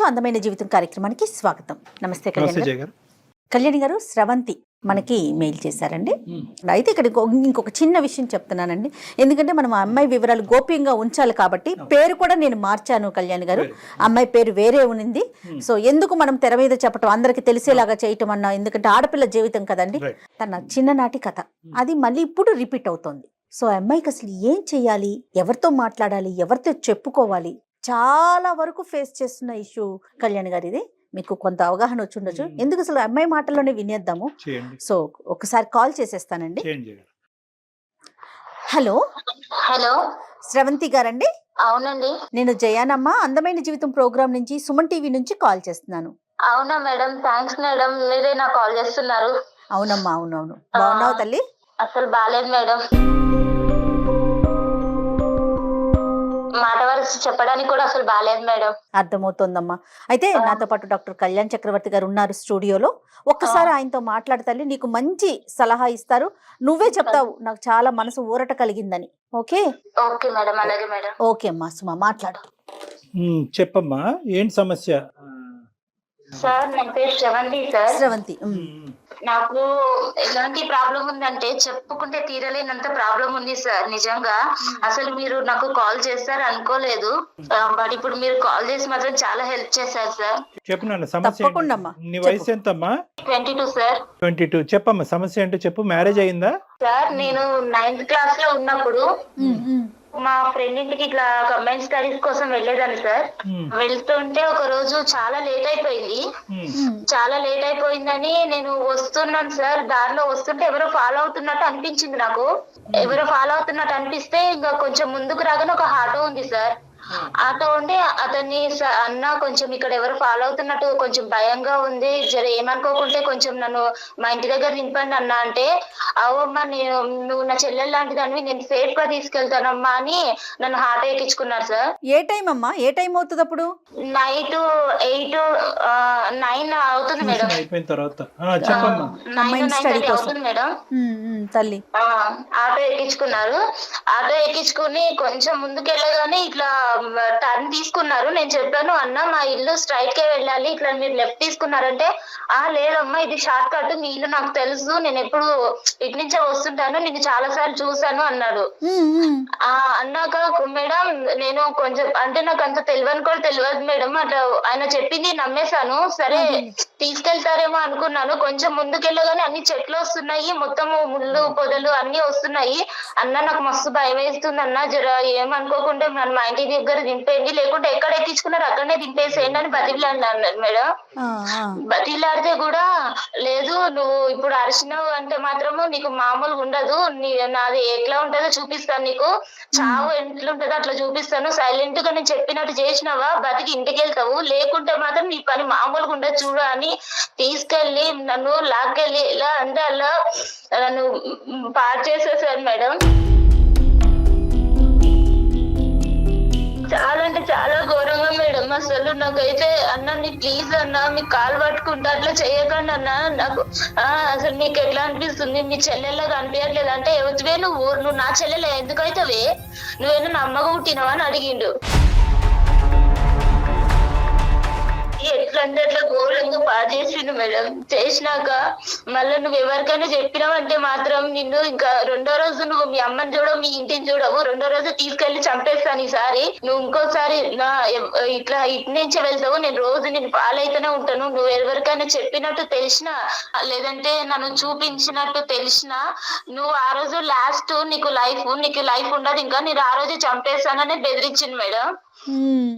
అందమైన జీవితం కార్యక్రమానికి స్వాగతం. నమస్తే జయ గారు. కళ్యాణి గారు, స్రవంతి మనకి మెయిల్ చేశారండి. అయితే ఇక్కడ ఇంకొక చిన్న విషయం చెప్తున్నానండి, ఎందుకంటే మనం ఆ అమ్మాయి వివరాలు గోప్యంగా ఉంచాలి కాబట్టి పేరు కూడా నేను మార్చాను కళ్యాణి గారు. అమ్మాయి పేరు వేరే ఉంది. సో ఎందుకు మనం తెర మీద చెప్పటం, అందరికి తెలిసేలాగా చేయటం అన్నా, ఎందుకంటే ఆడపిల్ల జీవితం కదండి. తన చిన్ననాటి కథ అది మళ్ళీ ఇప్పుడు రిపీట్ అవుతోంది. సో అమ్మాయికి అసలు ఏం చెయ్యాలి, ఎవరితో మాట్లాడాలి, ఎవరితో చెప్పుకోవాలి, చాలా వరకు ఫేస్ చేస్తున్న ఇష్యూ కళ్యాణ్ గారు. ఇది మీకు కొంత అవగాహన వచ్చి ఉండొచ్చు. ఎందుకు అసలు అమ్మాయి మాటల్లోనే వినేద్దాము. సో ఒకసారి కాల్ చేసేస్తానండి. హలో హలో, స్రవంతి గారండి? అవునండి. నేను జయానమ్మ, అందమైన జీవితం ప్రోగ్రామ్ నుంచి, సుమన్ టీవీ నుంచి కాల్ చేస్తున్నాను. అవునా మేడం, థ్యాంక్స్ మేడం, మీరే నాకు కాల్ చేస్తున్నారు. అవునమ్మా, అవునవును. బాగున్నావు తల్లి? అసలు బాలేదు మేడం, మాట వరుస చెప్పడానికి కూడా అసలు బాలేదు మేడం. అర్థమవుతోందమ్మా. అయితే నాతో పాటు డాక్టర్ కళ్యాణ్ చక్రవర్తి గారు ఉన్నారు స్టూడియోలో. ఒక్కసారి ఆయనతో మాట్లాడతాలి, నీకు మంచి సలహా ఇస్తారు. నువ్వే చెప్తావు నాకు చాలా మనసు ఊరట కలిగిందని. ఓకే? ఓకే మేడం, అలాగే మేడం. ఓకే అమ్మా, సుమా మాట్లాడు. చెప్పమ్మా, ఏంటి సమస్య? సార్, నా పేరు శ్రవంతి సార్. శ్రవంతి, నాకు ఎలాంటి ప్రాబ్లం ఉందంటే చెప్పుకుంటే తీరలేనంత ప్రాబ్లం ఉంది సార్. నిజంగా అసలు మీరు నాకు కాల్ చేస్తారు అనుకోలేదు, బట్ ఇప్పుడు మీరు కాల్ చేసి మాత్రం చాలా హెల్ప్ చేశారు సార్. చెప్పు నాన్న, సమస్య ఏంటి? నీ వయసు ఎంతమ్మా? 22 సార్. 22. చెప్పమ్మా, సమస్య ఏంటో చెప్పు. మ్యారేజ్ అయిందా? సార్, నేను 9th క్లాస్ లో ఉన్నప్పుడు మా ఫ్రెండ్ ఇంటికి ఇట్లా కంబైన్ స్టడీస్ కోసం వెళ్ళేదాన్ని సార్. వెళ్తుంటే ఒక రోజు చాలా లేట్ అయిపోయింది. చాలా లేట్ అయిపోయిందని నేను వస్తున్నాను సార్. దారిలో వస్తుంటే ఎవరో ఫాలో అవుతున్నట్టు అనిపించింది నాకు. ఎవరో ఫాలో అవుతున్నట్టు అనిపిస్తే ఇంకా కొంచెం ముందుకు రాగానే ఒక ఆటో ఉంది సార్. ఆటో ఉండి అతన్ని, అన్న కొంచెం ఇక్కడ ఎవరు ఫాలో అవుతున్నట్టు కొంచెం భయంగా ఉంది, జర ఏమనుకోకుంటే కొంచెం నన్ను మా ఇంటి దగ్గర దింపండి అన్న అంటే, అవమ్మా నువ్వు నా చెల్లెలు లాంటి దాన్ని, నేను సేఫ్ గా తీసుకెళ్తానమ్మా అని నన్ను ఆటో ఎక్కించుకున్నారు సార్. ఏ టైం అమ్మా? ఏ టైం అవుతుంది అప్పుడు? నైట్ 9 అవుతుంది మేడం. అయిపోయిన తర్వాత 9:30 అవుతుంది మేడం. తల్లి ఆటో ఎక్కించుకున్నారు. ఆటో ఎక్కించుకుని కొంచెం ముందుకు వెళ్ళగానే ఇట్లా టర్న్ తీసుకున్నారు. నేను చెప్పాను, అన్న మా ఇల్లు స్ట్రైట్ కే వెళ్ళాలి, ఇట్లా మీరు లెఫ్ట్ తీసుకున్నారంటే, లేదమ్మా ఇది షార్ట్ కట్, మీ ఇల్లు నాకు తెలుసు, నేను ఎప్పుడు ఇటు నుంచే వస్తుంటాను, నేను చాలా సార్లు చూసాను అన్నాడు. అన్నాక మేడం నేను కొంచెం అంటే నాకు అంత తెలియని కూడా తెలియదు మేడం, అట్లా ఆయన చెప్పింది నమ్మేశాను. సరే తీసుకెళ్తారేమో అనుకున్నాను. కొంచెం ముందుకెళ్ళగానే అన్ని చెట్లు వస్తున్నాయి, మొత్తము ముళ్ళు పొదలు అన్ని వస్తున్నాయి. అన్న నాకు మస్తు భయం వేస్తుంది అన్న, జర ఏమనుకోకుండా మా ఇంటి దగ్గర దింపేయండి, లేకుంటే ఎక్కడ ఎక్కించుకున్నారు అక్కడనే దింపేసేయండి అని బతిలాడినా అన్నారు మేడం. బతిలాడితే కూడా లేదు, నువ్వు ఇప్పుడు అరిచినావు అంటే మాత్రము నీకు మామూలుగా ఉండదు, నాది ఎట్లా ఉంటుందో చూపిస్తాను, నీకు చావు ఎట్లుంటుందో అట్లా చూపిస్తాను, సైలెంట్ గా నేను చెప్పినట్టు చేసినావా బతికి ఇంటికి వెళ్తావు, లేకుంటే మాత్రం నీ పని మామూలుగా ఉండదు చూడ అని తీసుకెళ్లి నన్ను లాక్కెళ్ళి ఇలా అంటే అలా నన్ను పాడు చేసేసారు మేడం. చాలా అంటే చాలా ఘోరంగా మేడం. అసలు నాకైతే అన్న నీ ప్లీజ్ అన్న మీకు కాలు పట్టుకుంటా, అట్లా చేయకండి అన్న, నాకు అసలు నీకు ఎట్లా అనిపిస్తుంది, మీ చెల్లెల్లాగా అనిపించట్లేదు అంటే, ఎవరివే నువ్వు నా చెల్లెలే ఎందుకైతేవే, నువ్వేనా నా అమ్మగా పుట్టినవా అని అడిగిండు. ఎట్లంటే అట్లా ఘోరంగా పాడు చేసిండు మేడం. చేసినాక మళ్ళీ నువ్వు ఎవరికైనా చెప్పినావంటే మాత్రం నిన్ను ఇంకా రెండో రోజు నువ్వు మీ అమ్మని చూడవు, మీ ఇంటిని చూడవు, రెండో రోజు తీసుకెళ్లి చంపేస్తాను. ఈసారి నువ్వు ఇంకోసారి ఇట్లా ఇటు నుంచే వెళ్తావు, నేను రోజు నేను పాలైతేనే ఉంటాను, నువ్వు ఎవరికైనా చెప్పినట్టు తెలిసినా లేదంటే నన్ను చూపించినట్టు తెలిసినా నువ్వు ఆ రోజు లాస్ట్ నీకు లైఫ్ ఉండదు, ఇంకా నేను ఆ రోజు చంపేస్తానని బెదిరించింది మేడం.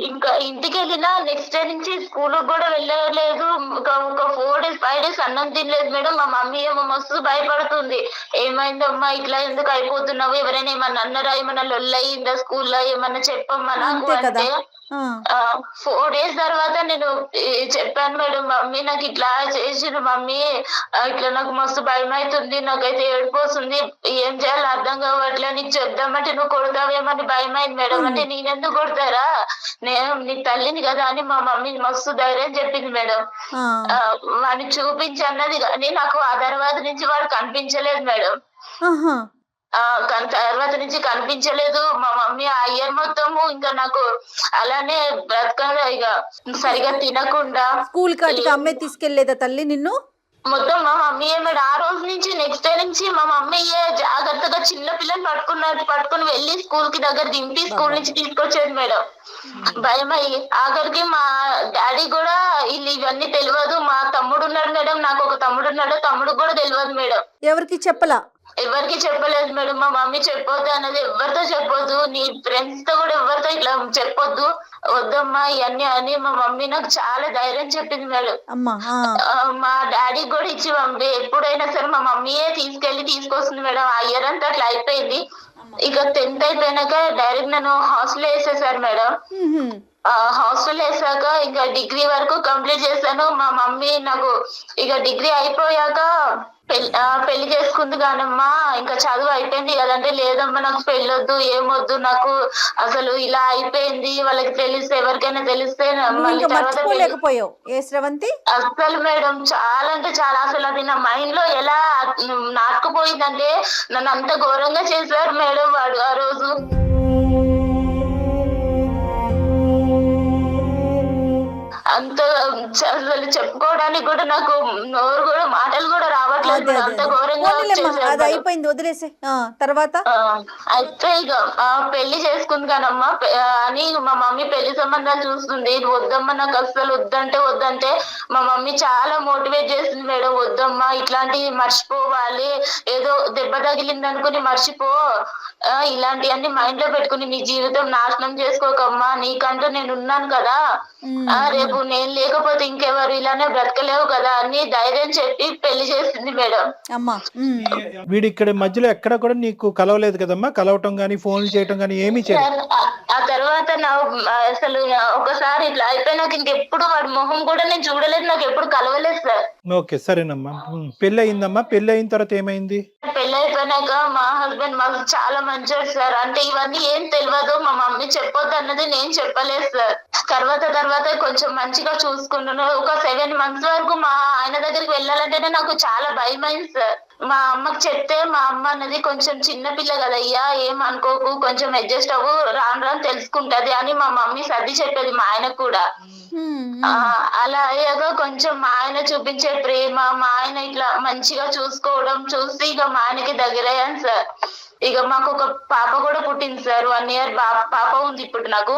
ఇంకా ఇంటికి వెళ్ళినా నెక్స్ట్ డే నుంచి స్కూల్ కూడా వెళ్ళలేదు. ఒక 4 days 5 days అన్నం తినలేదు మేడం. మా మమ్మీ ఏమో మస్తు భయపడుతుంది, ఏమైందమ్మా ఇట్లా ఎందుకు అయిపోతున్నావు, ఎవరైనా ఏమన్నా అన్నారా, ఏమన్నా లొల్లయిందా స్కూల్లో, ఏమన్నా చెప్పమ్మా నాకు అంటే 4 days తర్వాత నేను చెప్పాను మేడం, మమ్మీ నాకు ఇట్లా చేసిన మమ్మీ, ఇట్లా నాకు మస్తు భయం అవుతుంది, నాకైతే ఏడిపోతుంది, ఏం చేయాలో అర్థం కావట్లే, నీకు చెప్దామంటే నువ్వు కొడతావేమని భయం అయింది మేడం. అంటే నేనెందుకు కొడతారా, నేను నీ తల్లిని కదా అని మా మమ్మీ మస్తు ధైర్యం చెప్పింది మేడం. వాడిని చూపించి అన్నది కానీ నాకు ఆ తర్వాత నుంచి వాడు కనిపించలేదు మేడం. తర్వాత నుంచి కనిపించలేదు. మా మమ్మీ ఆ ఇయర్ మొత్తము ఇంకా నాకు అలానే బ్రతకాలి, ఇక సరిగా తినకుండా. స్కూల్ కాటికి అమ్మే తీసుకెళ్లేదా తల్లి నిన్ను? మొత్తం మా మమ్మీ మేడం ఆ రోజు నుంచి నెక్స్ట్ డే నుంచి మా మమ్మీ జాగ్రత్తగా చిన్న పిల్లలు పట్టుకుని వెళ్ళి స్కూల్ కి దగ్గర దింపి స్కూల్ నుంచి తీసుకొచ్చేది మేడం. భయం అయ్యి ఆఖరికి మా డాడీ కూడా ఇవన్నీ తెలియదు. మా తమ్ముడు ఉన్నాడు మేడం, నాకు ఒక తమ్ముడు ఉన్నాడు, తమ్ముడు కూడా తెలియదు మేడం. ఎవరికి చెప్పలా? ఎవరికి చెప్పలేదు మేడం. మా మమ్మీ చెప్పొద్దు అన్నది, ఎవరితో చెప్పొద్దు, నీ ఫ్రెండ్స్ తో కూడా ఎవరితో ఇట్లా చెప్పొద్దు, వద్దమ్మా ఇవన్నీ అని మా మమ్మీ నాకు చాలా ధైర్యం చెప్పింది మేడం. మా డాడీ కూడా ఇచ్చి పంపి ఎప్పుడైనా సరే మా మమ్మీయే తీసుకొస్తుంది మేడం. ఆ ఇయర్ అంతా అట్లా అయిపోయింది. ఇక 10th అయిపోయినాక డైరెక్ట్ నన్ను హాస్టల్ వేసేసారు మేడం. హాస్టల్ వేసాక ఇంకా డిగ్రీ వరకు కంప్లీట్ చేశాను. మా మమ్మీ నాకు ఇక డిగ్రీ అయిపోయాక పెళ్లి చేసుకుంది కానమ్మా, ఇంకా చదువు అయిపోయింది కదంటే, లేదమ్మా నాకు పెళ్ళొద్దు, ఏమొద్దు, నాకు అసలు ఇలా అయిపోయింది, వాళ్ళకి తెలిస్తే ఎవరికైనా తెలిస్తే మళ్ళీ తర్వాత అసలు మేడం చాలా అంటే చాలా అసలు అది నా మైండ్ లో ఎలా నాటుకుపోయిందంటే నన్ను అంత ఘోరంగా చేశారు మేడం వాడు ఆ రోజు. అంత అసలు చెప్పుకోవడానికి కూడా నాకు నోరు కూడా మాటలు కూడా రావట్లేదు. అంత ఘోరంగా అయిపోయింది, వదిలేసే. తర్వాత అయితే ఇక పెళ్లి చేసుకుంది కానమ్మా అని మా మమ్మీ పెళ్లి సంబంధాలు చూస్తుంది. వద్దమ్మా నాకు అసలు వద్దంటే మా మమ్మీ చాలా మోటివేట్ చేసింది మేడం. వద్దమ్మా ఇట్లాంటివి మర్చిపోవాలి, ఏదో దెబ్బ తగిలింది అనుకుని మర్చిపో, ఇలాంటివన్నీ మైండ్ లో పెట్టుకుని నీ జీవితం నాశనం చేసుకోకమ్మా, నీకంటూ నేను ఉన్నాను కదా, రేపు నేను లేకపోతే ఇంకెవరు, ఇలానే బ్రతకలేవు కదా అని ధైర్యం చెప్పి పెళ్లి చేసింది మేడం. వీడి ఇక్కడ మధ్యలో ఎక్కడ కూడా నీకు కలవలేదు కదమ్మా? కలవటం గానీ ఫోన్లు చేయటం గానీ ఏమీ చేయలేదు? ఆ తర్వాత నా అసలు ఒకసారి ఇట్లా అయిపోయినాక ఇంకెప్పుడు వాడి మొహం కూడా నేను చూడలేదు, నాకు ఎప్పుడు కలవలేదు సార్. ఓకే సరేనమ్మా. పెళ్లి అయిందమ్మా. పెళ్లి అయిన తర్వాత ఏమైంది? పెళ్లి అయిపోయినాక మా హస్బెండ్ మాకు చాలా మంచివాడు సార్. అంటే ఇవన్నీ ఏం తెలియదు, మా మమ్మీ చెప్పొద్దు అన్నది నేను చెప్పలేదు సార్. తర్వాత కొంచెం మంచిగా చూసుకున్నాను. ఒక 7 months వరకు మా ఆయన దగ్గరికి వెళ్ళాలంటేనే నాకు చాలా భయం అయింది సార్. మా అమ్మకి చెప్తే మా అమ్మ అన్నది కొంచెం చిన్న పిల్ల కదయ్యా, ఏం అనుకోకు, కొంచెం అడ్జస్ట్ అవ్వు, రాను తెలుసుకుంటది అని మా మమ్మీ సర్ది చెప్పేది మా ఆయనకు కూడా. అలా అయ్యాక కొంచెం మా ఆయన చూపించే ప్రేమ, మా ఆయన ఇట్లా మంచిగా చూసుకోవడం చూసి ఇక మా ఆయనకి దగ్గరయ్యాను సార్. ఇక మాకు ఒక పాప కూడా పుట్టింది సార్. 1 year పాప ఉంది ఇప్పుడు నాకు.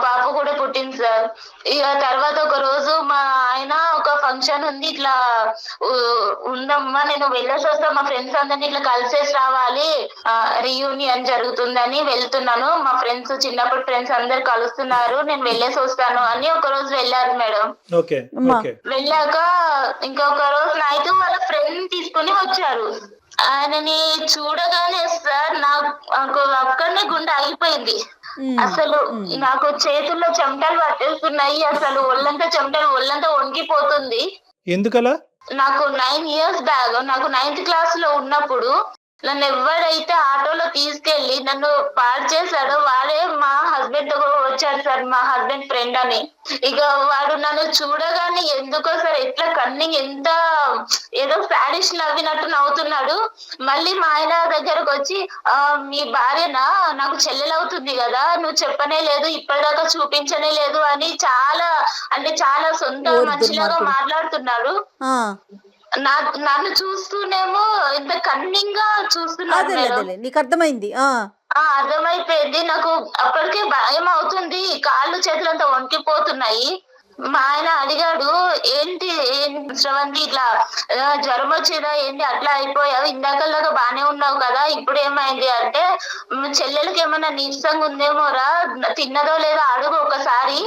పాప కూడా పుట్టింది సార్. ఇక తర్వాత ఒక రోజు మా ఆయన ఒక ఫంక్షన్ ఉంది, ఇట్లా ఉందమ్మా నేను వెళ్ళేసి వస్తా, మా ఫ్రెండ్స్ అందరినీ ఇట్లా కలిసేసి రావాలి, రియూనియన్ జరుగుతుందని వెళ్తున్నాను, మా ఫ్రెండ్స్ చిన్నప్పుడు ఫ్రెండ్స్ అందరు కలుస్తున్నారు, నేను వెళ్ళేసి వస్తాను అని ఒక రోజు వెళ్ళారు మేడం. వెళ్ళాక ఇంకొక రోజు నైట్ వాళ్ళ ఫ్రెండ్ తీసుకుని వచ్చారు. ఆయనని చూడగానే సార్ నాకు అక్కడనే గుండె ఆగిపోయింది. అసలు నాకు చేతుల్లో చెమటలు పట్టేస్తున్నాయి, అసలు ఒళ్ళంతా వణికిపోతుంది. ఎందుకలా? నాకు 9 years బ్యాక్, నాకు 9th class లో ఉన్నప్పుడు నన్ను ఎవరైతే ఆటోలో తీసుకెళ్లి నన్ను పాడు చేశాడో వాడే మా హస్బెండ్ తో వచ్చాడు సార్, మా హస్బెండ్ ఫ్రెండ్ అని. ఇక వాడు నన్ను చూడగానే ఎందుకో సార్ ఎట్లా కన్నింగ్, ఎంత ఏదో సాడిష్ నవ్వినట్టు నవ్వుతున్నాడు. మళ్ళీ మా ఆయన దగ్గరకు వచ్చి మీ భార్యనా, నాకు చెల్లెలవుతుంది కదా, నువ్వు చెప్పనే లేదు, ఇప్పటిదాకా చూపించనే లేదు అని చాలా సొంత మనిషిలాగా మాట్లాడుతున్నాడు. నన్ను చూస్తూనేమో ఇంత కన్నింగ్ గా చూస్తున్నాడు. నీకు అర్థమైంది? అర్థమైపోయింది. నాకు అప్పటికే భయం అవుతుంది, కాళ్ళు చేతులు అంతా వణికిపోతున్నాయి. మా ఆయన అడిగాడు, ఏంటి శ్రవంతి ఇట్లా జ్వరం వచ్చిందా ఏంటి, అట్లా అయిపోయావు, ఇందాకలాగా బానే ఉన్నావు కదా, ఇప్పుడు ఏమైంది అంటే, చెల్లెలకి ఏమన్నా నీరసంగా ఉందేమోరా, తిన్నదో లేదో అడుగు ఒకసారి,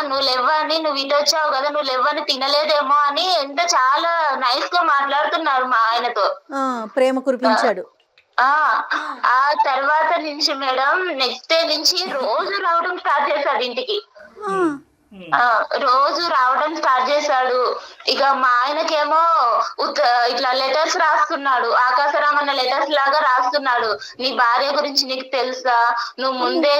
నువ్వు లేవని, నువ్వు ఇటు వచ్చావు కదా, నువ్వు లేవని తినలేదేమో అని ఎంత చాలా నైస్ గా మాట్లాడుతున్నాడు మా ఆయనతో. ప్రేమ కురిపించాడు. ఆ తర్వాత నుంచి మేడం నెక్స్ట్ డే నుంచి రోజు రావడం స్టార్ట్ చేశాడు ఇంటికి. రోజు రావడం స్టార్ట్ చేశాడు. ఇక మా ఆయనకేమో ఇట్లా లెటర్స్ రాస్తున్నాడు, ఆకాశరామన్న లెటర్స్ లాగా రాస్తున్నాడు. నీ భార్య గురించి నీకు తెలుసా, నువ్వు ముందే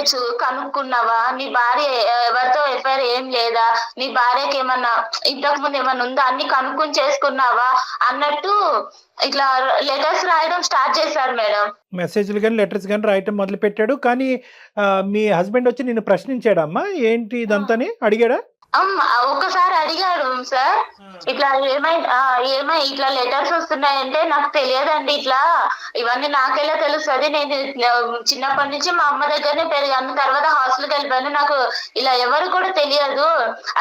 కనుక్కున్నావా, నీ భార్య ఎవరితో ఎఫ్ఐఆర్ ఏం లేదా, నీ భార్యకి ఏమన్నా ఇంతకు ముందు ఏమన్నా ఉందా, అన్ని కనుక్కుని చేసుకున్నావా అన్నట్టు ఇట్లా లెటర్స్ రాయడం స్టార్ట్ చేశాడు మేడం. మెసేజ్లు కానీ లెటర్స్ కానీ రాయటం మొదలు పెట్టాడు. కానీ మీ హస్బెండ్ వచ్చి నిన్ను ప్రశ్నించాడమ్మా ఏంటి ఇదంతని అడిగాడా? ఒక్కసారి అడిగాడు సార్, ఇట్లా ఏమై ఇట్లా లెటర్స్ వస్తున్నాయంటే నాకు తెలియదండి, ఇట్లా ఇవన్నీ నాకెలా తెలుస్తుంది, నేను చిన్నప్పటి నుంచి మా అమ్మ దగ్గరనే పెరిగాను, తర్వాత హాస్టల్కి వెళ్ళిపోయాను, నాకు ఇలా ఎవరు కూడా తెలియదు,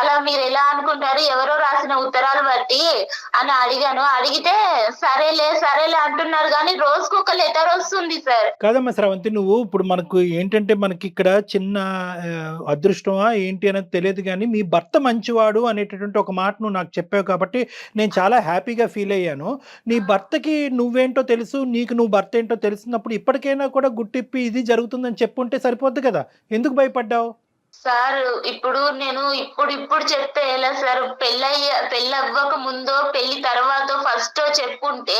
అలా మీరు ఎలా అనుకుంటారు ఎవరో రాసిన ఉత్తరాలు బట్టి అని అడిగాను. అడిగితే సరేలే అంటున్నారు, కానీ రోజుకు ఒక లెటర్ వస్తుంది సార్. కాదమ్మా శ్రవంతి, నువ్వు ఇప్పుడు మనకు ఏంటంటే మనకి ఇక్కడ చిన్న అదృష్టమా ఏంటి అనేది తెలియదు, కానీ మీ భర్త మంచివాడు అనేటటువంటి ఒక మాట నువ్వు నాకు చెప్పావు కాబట్టి నేను చాలా హ్యాపీగా ఫీల్ అయ్యాను. నీ భర్తకి నువ్వేంటో తెలుసు, నీకు నువ్వు భర్త ఏంటో తెలిసినప్పుడు ఇప్పటికైనా కూడా గుట్టిప్పి ఇది జరుగుతుందని చెప్పుంటే సరిపోద్ది కదా, ఎందుకు భయపడ్డావు? సార్ ఇప్పుడు నేను ఇప్పుడు చెప్తే ఎలా సార్, పెళ్ళి అవ్వక ముందో పెళ్లి తర్వాత ఫస్ట్ చెప్పుంటే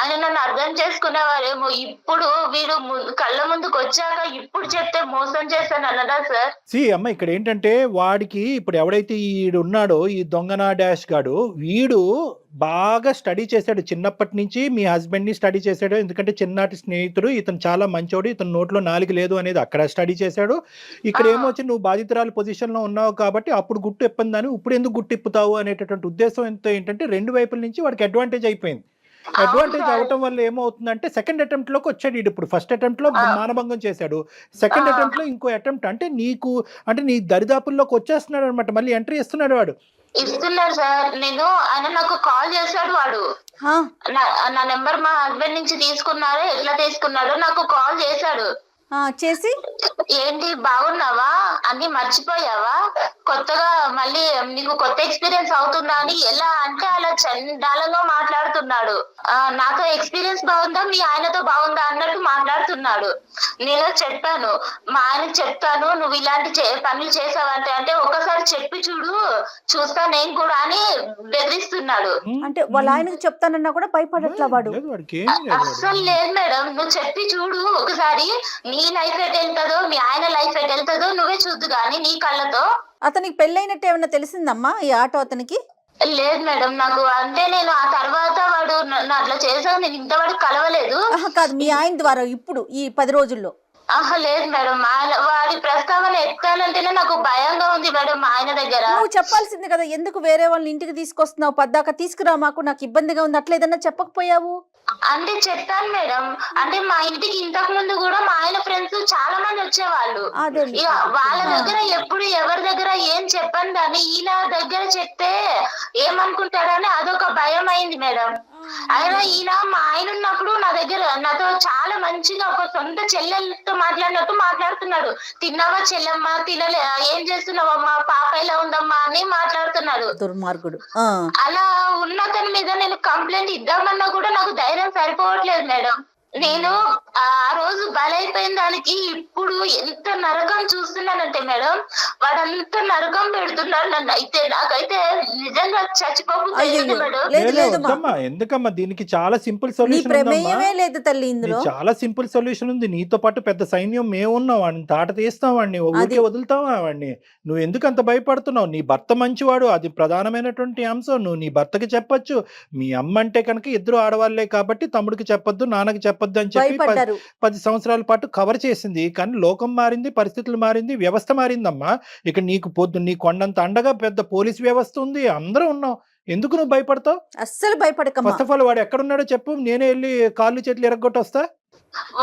ఆయన నన్ను అర్థం చేసుకునేవారేమో. ఇప్పుడు వీడు కళ్ళ ముందుకు వచ్చాక ఇప్పుడు చెప్తే మోసం చేశాను అన్నదా సార్? అమ్మ ఇక్కడ ఏంటంటే వాడికి ఇప్పుడు ఎవడైతే ఈడు ఉన్నాడో ఈ దొంగనా డాష్ గాడు, వీడు బాగా స్టడీ చేశాడు చిన్నప్పటి నుంచి, మీ హస్బెండ్ని స్టడీ చేశాడు. ఎందుకంటే చిన్ననాటి స్నేహితుడు, ఇతను చాలా మంచోడు, ఇతను నోట్లో నాలుగు లేదు అనేది అక్కడ స్టడీ చేశాడు. ఇక్కడ ఏమొచ్చి నువ్వు బాధితురాలు పొజిషన్లో ఉన్నావు కాబట్టి అప్పుడు గుట్టు ఇప్పందని ఇప్పుడు ఎందుకు గుట్టు ఇప్పుతావు అనేటటువంటి ఉద్దేశం ఏంటంటే రెండు వైపుల నుంచి వాడికి అడ్వాంటేజ్ అయిపోయింది. అడ్వాంటేజ్ అవటం వల్ల ఏమవుతుందంటే సెకండ్ అటెంప్ట్ లోకి వచ్చాడు ఇప్పుడు. ఫస్ట్ అటెంప్ట్ లో మానభంగం చేశాడు, సెకండ్ అటెంప్ట్ లో ఇంకో అటెంప్ట్ అంటే నీ దరిదాపుల్లోకి వచ్చేస్తున్నాడు అనమాట, మళ్ళీ ఎంట్రీ ఇస్తున్నాడు వాడు. ఇస్తున్నారు సార్. ఆయన నాకు కాల్ చేశాడు, వాడు నా నెంబర్ మా హస్బెండ్ నుంచి తీసుకున్నారో ఎట్లా తీసుకున్నాడో నాకు కాల్ చేశాడు. చేసి ఏంటి బాగున్నావా, అన్ని మర్చిపోయావా, కొత్తగా మళ్ళీ నీకు కొత్త ఎక్స్పీరియన్స్ అవుతుందా అని ఎలా అంటే అలా చండాలంగా మాట్లాడుతున్నాడు. నాతో ఎక్స్పీరియన్స్ బాగుందా, మీ ఆయనతో బాగుందా అన్నట్టు మాట్లాడుతున్నాడు. నేను చెప్పాను, మా ఆయనకు చెప్తాను నువ్వు ఇలాంటి పనులు చేసావంటే, అంటే ఒకసారి చెప్పి చూస్తా నేను కూడా అని బెదిరిస్తున్నాడు. అంటే వాళ్ళ ఆయనకు చెప్తానన్నా కూడా భయపడట్లా వాడు? అస్సలు లేదు మేడం, నువ్వు చెప్పి చూడు ఒకసారి, నీ లైఫ్ ఎట్ వెళ్తుందో మీ ఆయన లైఫ్ ఎట్ వెళ్తుందో నువ్వే చూద్దు గాని నీ కళ్ళతో. అతనికి పెళ్ళైనట్టు ఏమన్నా తెలిసిందమ్మా ఈ ఆటో అతనికి? లేదు మేడం, నాకు అంటే నేను ఆ తర్వాత వాడు అట్లా చేసావు, నేను ఇంతవరకు కలవలేదు. కాదు, మీ ఆయన ద్వారా ఇప్పుడు ఈ 10 రోజుల్లో? లేదు మేడం, వాడి ప్రస్తావన ఎత్తానంటేనే నాకు భయంగా ఉంది మేడం. మా ఆయన దగ్గర నువ్వు చెప్పాల్సింది కదా, ఎందుకు వేరే వాళ్ళని ఇంటికి తీసుకొస్తున్నావు, పద్దాక తీసుకురా, మాకు నాకు ఇబ్బందిగా ఉంది అట్లా ఏదన్నా చెప్పకపోయావు? అంటే చెప్పాను మేడం, అంటే మా ఇంటికి ఇంతకు ముందు కూడా మా ఆయన ఫ్రెండ్స్ చాలా మంది వచ్చేవాళ్ళు. వాళ్ళ దగ్గర ఎప్పుడు ఎవరి దగ్గర ఏం చెప్పను దాన్ని ఈయన దగ్గర చెప్తే ఏమనుకుంటాడని అదొక భయం అయింది మేడం. అయినా ఈయన మా ఆయన ఉన్నప్పుడు నా దగ్గర నాతో చాలా మంచిగా ఒక సొంత చెల్లెలతో మాట్లాడినట్టు మాట్లాడుతున్నాడు. తిన్నావా చెల్లెమ్మ, తినలే, ఏం చేస్తున్నావమ్మా, పాప ఎలా ఉందమ్మా అని మాట్లాడుతున్నాడు. దుర్మార్గుడు. అలా ఉన్న అతని మీద నేను కంప్లైంట్ ఇద్దామన్నా కూడా నాకు ధైర్యం సరిపోవట్లేదు మేడం. నేను ఆ రోజు బలైపోయిన దానికి ఇప్పుడు ఎంత నరకం చూస్తున్నానంటే మేడం, వాడంత నరకం పెడుతున్నాడు నన్ను. అయితే నాకైతే నిజంగా చచ్చిపోతుంది మేడం. ఎందుకమ్మా దీనికి చాలా సింపుల్ సొల్యూషన్ లేదు తల్లి, ఇందులో చాలా సింపుల్ సొల్యూషన్ ఉంది. నీతో పాటు పెద్ద సైన్యం మేమున్నాం, వాడిని తాట తీస్తాం, వాడిని ఊరికే వదులుతావా వాడిని? నువ్వు ఎందుకు అంత భయపడుతున్నావు? నీ భర్త మంచివాడు, అది ప్రధానమైనటువంటి అంశం. నువ్వు నీ భర్తకి చెప్పొచ్చు. మీ అమ్మ అంటే కనుక ఇద్దరు ఆడవాళ్లే కాబట్టి తమ్ముడికి చెప్పొద్దు, నాన్నకి చెప్పొద్దు అని చెప్పి 10 సంవత్సరాల పాటు కవర్ చేసింది. కానీ లోకం మారింది, పరిస్థితులు మారింది, వ్యవస్థ మారిందమ్మా. ఇక నీ కొండంత అండగా పెద్ద పోలీస్ వ్యవస్థ ఉంది, అందరూ ఉన్నాం. ఎందుకు నువ్వు భయపడతావు? అస్సలు భయపడక. ఫస్ట్ ఆఫ్ ఆల్ వాడు ఎక్కడున్నాడో చెప్పు, నేనే వెళ్ళి కాళ్ళు చేతులు ఎరగొట్టి వస్తా.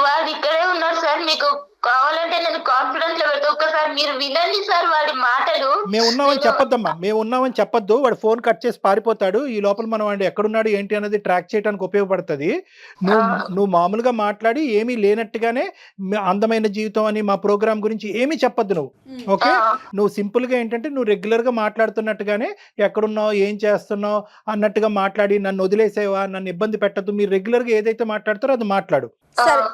వాడు ఇక్కడే ఉన్నాడు సార్, మీకు కావాలంటే నేను కాన్ఫిడెన్స్ లో పెడతా, ఒక్కసారి మీరు వినండి సార్ వాడి మాటలు. మేము ఉన్నామని చెప్పొద్దమ్మా, మేము ఉన్నామని చెప్పొద్దు. వాడు ఫోన్ కట్ చేసి పారిపోతాడు. ఈ లోపల మనం వాడు ఎక్కడున్నాడు ఏంటి అనేది ట్రాక్ చేయడానికి ఉపయోగపడుతుంది. నువ్వు మామూలుగా మాట్లాడి ఏమీ లేనట్టుగానే అందమైన జీవితం అని మా ప్రోగ్రామ్ గురించి ఏమీ చెప్పొద్దు నువ్వు. ఓకే, నువ్వు సింపుల్ గా ఏంటంటే నువ్వు రెగ్యులర్ గా మాట్లాడుతున్నట్టుగానే ఎక్కడున్నావు, ఏం చేస్తున్నావు అన్నట్టుగా మాట్లాడి నన్ను వదిలేసేవా, నన్ను ఇబ్బంది పెట్టద్దు, మీరు రెగ్యులర్ గా ఏదైతే మాట్లాడతారో అది మాట్లాడు.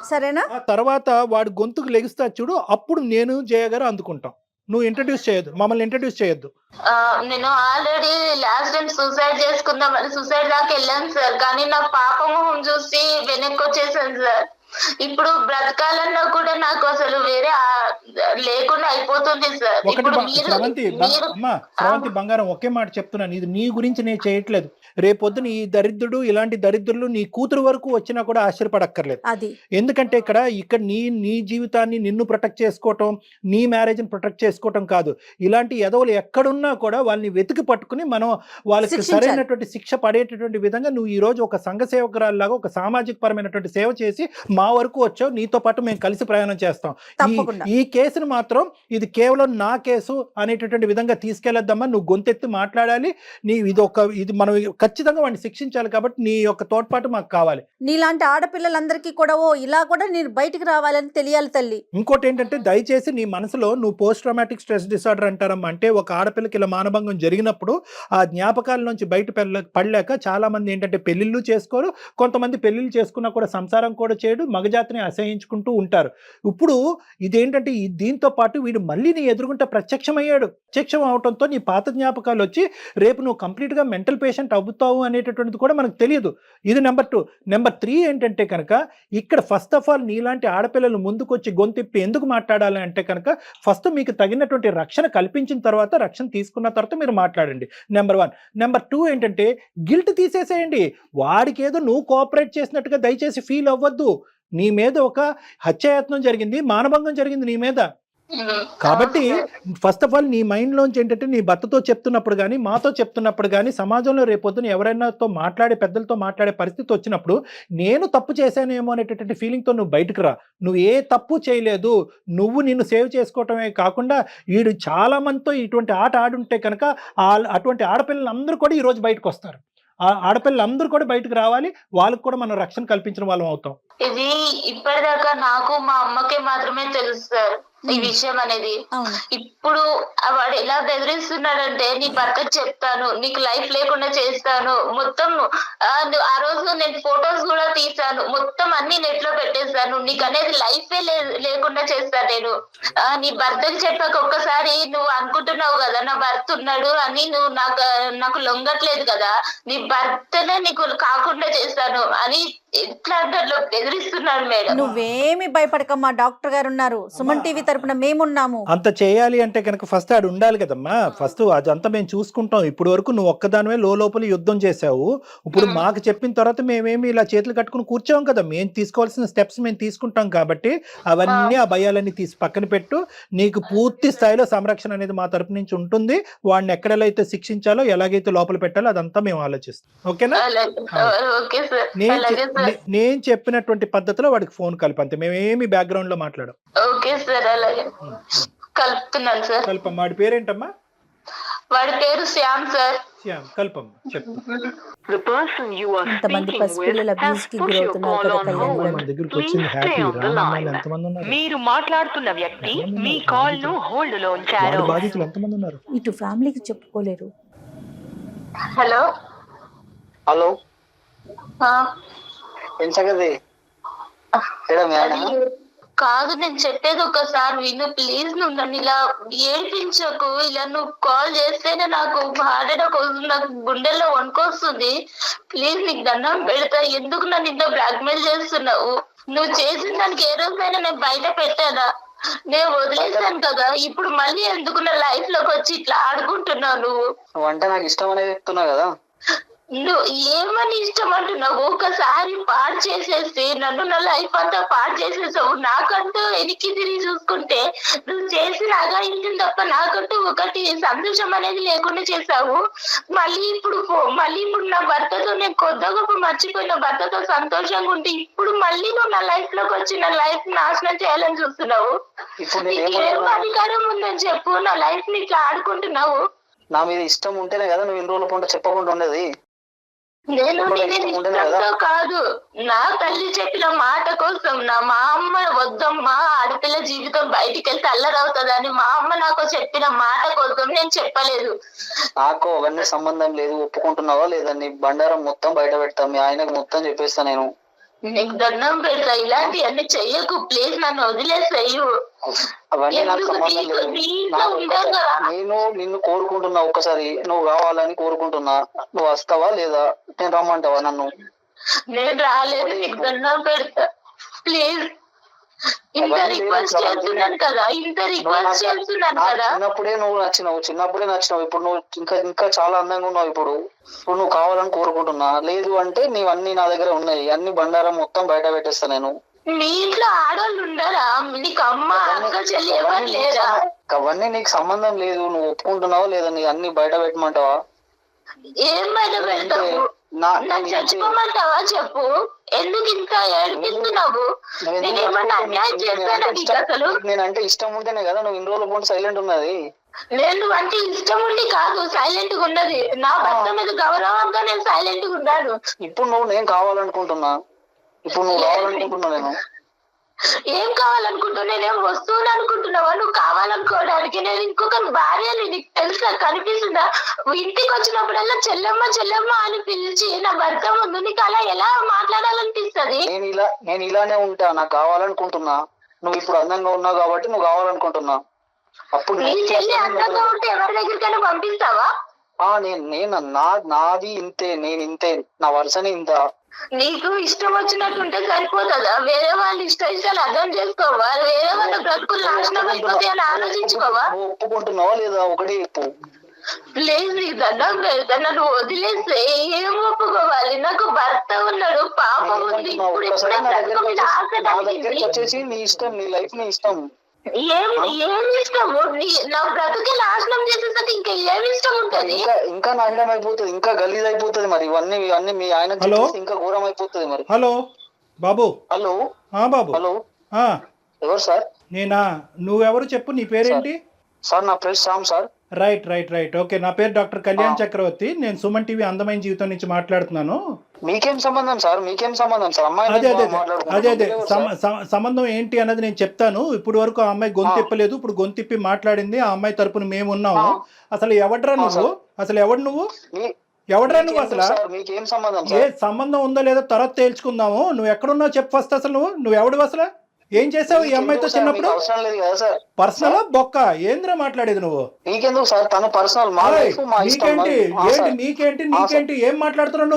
సరేనా? తర్వాత వాడు గొంతుకు లెగిస్తా చూడు, అప్పుడు నేను జయ గారు అందుకుంటాం. నువ్వు ఇంట్రడ్యూస్ చేయొద్దు, మమ్మల్ని ఇంట్రడ్యూస్ చేయొద్దు. నేను ఆల్రెడీ లాస్ట్ టైం సూసైడ్ చేసుకుందామని సూసైడ్ దాకా వెళ్ళాను సార్, కానీ నా పాప మొహం చూసి వెనక్కి వచ్చేసాను సార్. ఇప్పుడు బ్రతకాలన్నా కూడా నాకు అసలు వేరే లేకుండా అయిపోతుంది సార్. ఒకటి ఇప్పుడు స్రవంతి బంగారం, ఒకే మాట చెప్తున్నాను, ఇది నీ గురించి నేను చేయట్లేదు. రేపొద్దున ఈ దరిద్రుడు, ఇలాంటి దరిద్రులు నీ కూతురు వరకు వచ్చినా కూడా ఆశ్చర్యపడక్కర్లేదు. అది ఎందుకంటే ఇక్కడ నీ జీవితాన్ని నిన్ను ప్రొటెక్ట్ చేసుకోవటం, నీ మ్యారేజ్ని ప్రొటెక్ట్ చేసుకోవటం కాదు. ఇలాంటి ఎదవలు ఎక్కడున్నా కూడా వాళ్ళని వెతికి పట్టుకుని మనం వాళ్ళకి సరైనటువంటి శిక్ష పడేటటువంటి విధంగా నువ్వు ఈ రోజు ఒక సంఘ సేవకురాల్లాగా ఒక సామాజిక పరమైనటువంటి సేవ చేసి మా వరకు వచ్చావు. నీతో పాటు మేము కలిసి ప్రయాణం చేస్తాం. ఈ కేసును మాత్రం ఇది కేవలం నా కేసు అనేటటువంటి విధంగా తీసుకెళ్లొద్దమ్మా. నువ్వు గొంతెత్తి మాట్లాడాలి. ఇది మనం ఖచ్చితంగా వాడిని శిక్షించాలి. కాబట్టి నీ యొక్క తోడ్పాటు మాకు కావాలి. నీలాంటి ఆడపిల్లలందరికీ కూడా ఇలా కూడా నేను బయటికి రావాలని తెలియాలి తల్లి. ఇంకోటి ఏంటంటే, దయచేసి నీ మనసులో నువ్వు పోస్ట్ ట్రామాటిక్ స్ట్రెస్ డిసార్డర్ అంటారమ్మా. అంటే ఒక ఆడపిల్లకి ఇలా మానభంగం జరిగినప్పుడు ఆ జ్ఞాపకాల నుంచి బయట పడలేక చాలా మంది ఏంటంటే పెళ్లిళ్ళు చేసుకోరు. కొంతమంది పెళ్లిళ్ళు చేసుకున్నా కూడా సంసారం కూడా చేయడు, మగజాతిని అసహించుకుంటూ ఉంటారు. ఇప్పుడు ఇదేంటంటే దీంతో పాటు వీడు మళ్ళీ నీ ఎదురుగుంటే ప్రత్యక్షమయ్యాడు. ప్రత్యక్షం అవడంతో నీ పాత జ్ఞాపకాలు వచ్చి రేపు నువ్వు కంప్లీట్గా మెంటల్ పేషెంట్ అవుతావు అనేటటువంటిది కూడా మనకు తెలియదు. ఇది నెంబర్ 2. నెంబర్ 3 ఏంటంటే కనుక, ఇక్కడ ఫస్ట్ ఆఫ్ ఆల్ నీలాంటి ఆడపిల్లలు ముందుకొచ్చి గొంతిప్పి ఎందుకు మాట్లాడాలి అంటే కనుక, ఫస్ట్ మీకు తగినటువంటి రక్షణ కల్పించిన తర్వాత, రక్షణ తీసుకున్న తర్వాత మీరు మాట్లాడండి. నెంబర్ 1. నెంబర్ 2 ఏంటంటే, గిల్ట్ తీసేసేయండి. వాడికి ఏదో నువ్వు కోఆపరేట్ చేసినట్టుగా దయచేసి ఫీల్ అవ్వద్దు. నీ మీద ఒక హత్యాయత్నం జరిగింది, మానభంగం జరిగింది నీ మీద. కాబట్టి ఫస్ట్ ఆఫ్ ఆల్ నీ మైండ్లోంచి ఏంటంటే, నీ భర్తతో చెప్తున్నప్పుడు కానీ, మాతో చెప్తున్నప్పుడు కానీ, సమాజంలో రేపొద్దున ఎవరైనాతో పెద్దలతో మాట్లాడే పరిస్థితి వచ్చినప్పుడు, నేను తప్పు చేశానేమో అనేటటువంటి ఫీలింగ్తో నువ్వు బయటకు రా. నువ్వు ఏ తప్పు చేయలేదు. నువ్వు నిన్ను సేవ్ చేసుకోవటమే కాకుండా, వీడు చాలా మందితో ఇటువంటి ఆట ఆడుంటే కనుక అటువంటి ఆడపిల్లలందరూ కూడా ఈరోజు బయటకు వస్తారు. ఆ ఆడపిల్లలందరూ కూడా బయటకు రావాలి. వాళ్ళకు కూడా మనం రక్షణ కల్పించిన వాళ్ళం అవుతాం. ఇది ఇప్పటిదాకా నాకు మా అమ్మకే మాత్రమే తెలుసు సార్ ఈ విషయం అనేది. ఇప్పుడు వాడు ఎలా బెదిరిస్తున్నాడంటే, నీ భర్తకు చెప్తాను, నీకు లైఫ్ లేకుండా చేస్తాను, మొత్తం ఆ రోజు నేను ఫొటోస్ కూడా తీసాను, మొత్తం అన్ని నెట్ లో పెట్టేస్తాను, నీకు అనేది లైఫే లేకుండా చేస్తాను నేను. నీ భర్తకు చెప్పాక ఒక్కసారి నువ్వు అనుకుంటున్నావు కదా నా భర్త ఉన్నాడు అని, నువ్వు నాకు లొంగట్లేదు కదా, నీ భర్తనే నీకు కాకుండా చేస్తాను అని ఎట్లా బెదిరిస్తున్నాడు మేడం. నువ్వేమి భయపడకమ్మా, డాక్టర్ గారు ఉన్నారు, సుమన్ టీవీ తరపున మేమున్నాము. అంత చేయాలి అంటే కనుక ఫస్ట్ ఆడు ఉండాలి కదమ్మా. ఫస్ట్ అదంతా మేము చూసుకుంటాం. ఇప్పుడు వరకు నువ్వు ఒక్కదానివే లోపల యుద్ధం చేసావు. ఇప్పుడు మాకు చెప్పిన తర్వాత మేమేమి ఇలా చేతులు కట్టుకుని కూర్చోం కదా. మేము తీసుకోవాల్సిన స్టెప్స్ మేము తీసుకుంటాం. కాబట్టి అవన్నీ, ఆ భయాలన్నీ తీసి పక్కన పెట్టు. నీకు పూర్తి స్థాయిలో సంరక్షణ అనేది మా తరపు నుంచి ఉంటుంది. వాడిని ఎక్కడైతే శిక్షించాలో, ఎలాగైతే లోపల పెట్టాలో అదంతా మేము ఆలోచిస్తాం. ఓకేనా? నేను చెప్పినటువంటి పద్ధతిలో వాడికి ఫోన్ కలిపంతే. మేమేమి బ్యాక్గ్రౌండ్ లో మాట్లాడాం. ఓకే సార్, అలాగే కలుపుతున్నాను సార్. కల్పమ్మ. వాడి పేరేంటమ్మా? వాడి పేరు శ్యామ్ సార్. శ్యామ్, కల్పమ్మ చెప్పు. ఇంతమంది పసిపిల్లల అబ్యూస్ కి గురవుతున్నారు కదా కళ్యాణ్ గారు. మన దగ్గరికి వచ్చింది హ్యాపీ రామమ్మాయిలు ఎంతమంది ఉన్నారు? మీరు మాట్లాడుతున్న వ్యక్తి మీ కాల్ ను హోల్డ్ లో ఉంచారు. వాడి బాధితులు ఎంతమంది ఉన్నారు? ఇటు ఫ్యామిలీకి చెప్పుకోలేరు. హలో హలో, ఏం సంగతి? కాదు, నేను చెప్పేది ఒకసారి విను ప్లీజ్. నువ్వు నన్ను ఇలా ఏడిపించకు. ఇలా నువ్వు కాల్ చేస్తేనే నాకు హార్ట్ అటాక్ వస్తుంది, నాకు గుండెల్లో వణుకొస్తుంది. ప్లీజ్ నీకు దండం పెడతా, ఎందుకు నన్ను ఇంత బ్లాక్ మెయిల్ చేస్తున్నావు? నువ్వు చేసిన దానికి ఏ రోజైనా నేను బయట పెట్టానా? నేను వదిలేసాను కదా, ఇప్పుడు మళ్ళీ ఎందుకు నా లైఫ్ లోకి వచ్చి ఇట్లా ఆడుకుంటున్నావు? నువ్వు అంటే నాకు ఇష్టం అనేది చెప్తున్నావు కదా. నువ్వు ఏమని ఇష్టం అంటున్నావు? ఒకసారి పాడు చేసేసి నన్ను నా లైఫ్ అంతా పాడు చేసేసావు. నాకంటూ వెనక్కి తిరిగి చూసుకుంటే నువ్వు చేసిన అగాయించింది తప్ప నాకంటూ ఒకటి సంతోషం అనేది లేకుండా చేసావు. మళ్ళీ ఇప్పుడు నా భర్తతో, నేను కొద్ది గొప్ప మర్చిపోయిన భర్తతో సంతోషంగా ఉంటే ఇప్పుడు మళ్ళీ నువ్వు నా లైఫ్ లోకి వచ్చి నా లైఫ్ నాశనం చేయాలని చూస్తున్నావు. ఏం అధికారం ఉందని చెప్పు నా లైఫ్ ని ఇట్లా ఆడుకుంటున్నావు? నా మీద ఇష్టం ఉంటేనే కదా నువ్వు ఇన్ని రోజుల పంట చెప్పకుండా ఉండేది. నేను ఇష్టంతో కాదు, నా తల్లి చెప్పిన మాట కోసం, మా అమ్మ వద్దమ్మా ఆడపిల్ల జీవితం బయటికి వెళ్తే అల్లరవుతుందని మా అమ్మ నాకు చెప్పిన మాట కోసం నేను చెప్పలేదు. నాకు అవన్నీ సంబంధం లేదు. ఒప్పుకుంటున్నావా లేదా? నీ బండారం మొత్తం బయట పెడతాం, మీ ఆయనకు మొత్తం చెప్పేస్తా నేను. నీకు దండం పెడతా, ఇలాంటి అన్ని చెయ్యకు ప్లీజ్, నన్ను వదిలేసేయు. అవన్నీ నాకు ఎందుకు సంబంధం నీకు లేదు. నీ ఇంట్లో ఉండవు కదా. నేను నిన్ను కోరుకుంటున్నా, ఒక్కసారి నువ్వు కావాలని కోరుకుంటున్నా. నువ్వు వస్తావా లేదా? నేను రమ్మంటావా నన్ను? నేను రాలేదు, నీకు దండం పెడతా ప్లీజ్. ఇంత రిక్వెస్ట్ చేస్తున్నాను కదా, ఇంత రిక్వెస్ట్ చేస్తున్నాను కదా. చిన్నప్పుడే నచ్చినావు. ఇప్పుడు నువ్వు ఇంకా ఇంకా చాలా అందంగా ఉన్నావు. ఇప్పుడు నువ్వు కావాలని కోరుకుంటున్నా. లేదు అంటే నీవన్నీ నా దగ్గర ఉన్నాయి. అన్ని బండారం మొత్తం బయట పెట్టేస్తా నేను. మీ ఇంట్లో ఆడవాళ్ళు ఉండరా? నీకు అమ్మ అక్క చెల్లి ఎవరు లేరా? అవన్నీ నీకు సంబంధం లేదు. నువ్వు ఒప్పుకుంటున్నావా లేదా? నీ అన్ని బయట పెట్టమంటావా? ఏం బయట పెడతావు? నన్ను చచ్చిపోమంటావా చెప్పు. ఎందుకు ఇంత ఏడిపిస్తున్నావు? నేనేమన్నా అన్యాయం చేస్తానా నీకు అసలు? నేనంటే ఇష్టం ఉంటేనే కదా నువ్వు ఇన్ని రోజుల పాటు సైలెంట్ ఉన్నది. నేను అంటే ఇష్టం ఉండి కాదు సైలెంట్ గా ఉన్నది. నా భర్త మీద గౌరవంగా నేను సైలెంట్ గా ఉన్నాను. ఇప్పుడు నేను కావాలనుకుంటున్నా. ఇప్పుడు నువ్వు కావాలనుకుంటున్నా. నేను ఏం కావాలనుకుంటున్నా? నేనేం వస్తువులు అనుకుంటున్నావా నువ్వు కావాలనుకోవడానికి? నేను ఇంకొక భార్యని, నీకు తెలుసా? కనిపిస్తుందా? ఇంటికి వచ్చినప్పుడల్లా చెల్లెమ్మ చెల్లెమ్మ అని పిలిచి నా భర్త ముందు నీకు అలా ఎలా మాట్లాడాలనిపిస్తుంది? నేను ఇలానే ఉంటా. నాకు కావాలనుకుంటున్నా. నువ్వు ఇప్పుడు అందంగా ఉన్నావు కాబట్టి నువ్వు కావాలనుకుంటున్నా. అప్పుడు నీ చెల్లి అందంగా ఉంటే ఎవరి దగ్గరికైనా పంపిస్తావా? నేను నాది ఇంతే. నేను ఇంతే. నా వరుసని ఇంత. నీకు ఇష్టం వచ్చినట్టుంటే సరిపోతుందా? వేరే వాళ్ళ ఇష్టాలు అర్థం చేసుకోవా? వేరే వాళ్ళ బ్రతుకులు నాశనం అయిపోతే అని ఆలోచించుకోవా? నువ్వు ఒప్పుకుంటున్నావా లేదా? ఒకటి చెప్పు ప్లీజ్, నీకు దండం పెడతా, నన్ను వదిలేస్తే. ఏం ఒప్పుకోవాలి? నాకు భర్త ఉన్నాడు, పాప ఉంది. ఇప్పుడు ఒక్కసారి నా దగ్గరికి ఆశ కలిగింది. వచ్చేసి నీ ఇష్టం, నీ లైఫ్ నీ ఇష్టం. ఏమి ఇష్టము? నా బ్రతుకి నాశనం చేసేసరికి ఇంకా ఏమి ఇష్టం ఉంటది? ఇంకా నాశనం అయిపోతుంది, ఇంకా గలీజ్ అయిపోతుంది. మరి ఇవన్నీ మీ ఆయన ఇంకా ఘోరం అయిపోతుంది. మరి హలో బాబు. హలో బాబు. హలో ఎవరు సార్? నేనా? నువ్వెవరు చెప్పు, నీ పేరేంటి? సార్ నా పేరు శ్యామ్ సార్. రైట్. ఓకే, నా పేరు డాక్టర్ కళ్యాణ్ చక్రవర్తి. నేను సుమన్ టీవీ అందమైన జీవితం నుంచి మాట్లాడుతున్నాను. మీకేం సంబంధం సార్? అదే సంబంధం ఏంటి అన్నది నేను చెప్తాను. ఇప్పుడు వరకు ఆ అమ్మాయి గొంతిప్పలేదు, ఇప్పుడు గొంతిప్పి మాట్లాడింది. ఆ అమ్మాయి తరపున మేము ఉన్నాము. అసలు ఎవడ్రా నువ్వు? ఎవడ్రా నువ్వు అసలు? మీకేం సంబంధం? ఏ సంబంధం ఉందో లేదో తర్వాత తేల్చుకుందాము. నువ్వు ఎక్కడున్నావు చెప్పు ఫస్ట్. అసలు నువ్వు ఎవడు? అసలు ఏం చేసావు ఈ అమ్మాయితో చిన్నప్పుడు? అవసరం లేదు కదా సార్. పర్సనల్ బొక్క ఏంద్రా మాట్లాడేది నువ్వు? నీకెందుకు సార్? తన పర్సనల్. నీకేంటి ఏం మాట్లాడుతున్నావు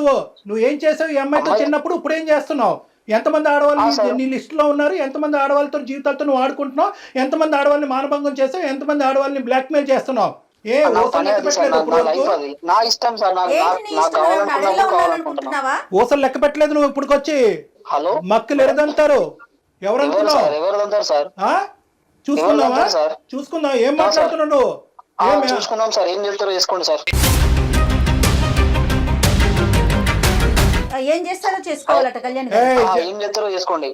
నువ్వు ఏం చేసావు ఈ అమ్మాయితో చిన్నప్పుడు? ఇప్పుడు ఏం చేస్తున్నావు? ఎంతమంది ఆడవాళ్ళు నీ లిస్ట్ లో ఉన్నారు? ఎంతమంది ఆడవాళ్ళతో జీవితాలతో నువ్వు ఆడుకుంటున్నావు? ఎంతమంది ఆడవాళ్ళని మానభంగం చేసావు? ఎంతమంది ఆడవాళ్ళని బ్లాక్ మెయిల్ చేస్తున్నావు? నా ఇష్టం సార్. ఊసలు లెక్క పెట్టలేదు నువ్వు ఇప్పుడుకొచ్చి. హలో మక్కులు ఎరదంటారు. ఎవరనుకున్నావు? చూసుకున్నావా? ఏం మాట్లాడుతున్నావు నువ్వు? చూసుకున్నాం సార్. ఏం చేస్తారో చేసుకోండి సార్. ఏం చేస్తారో చేసుకోవాలట కళ్యాణ్. ఏం చేస్తారో చేసుకోండి.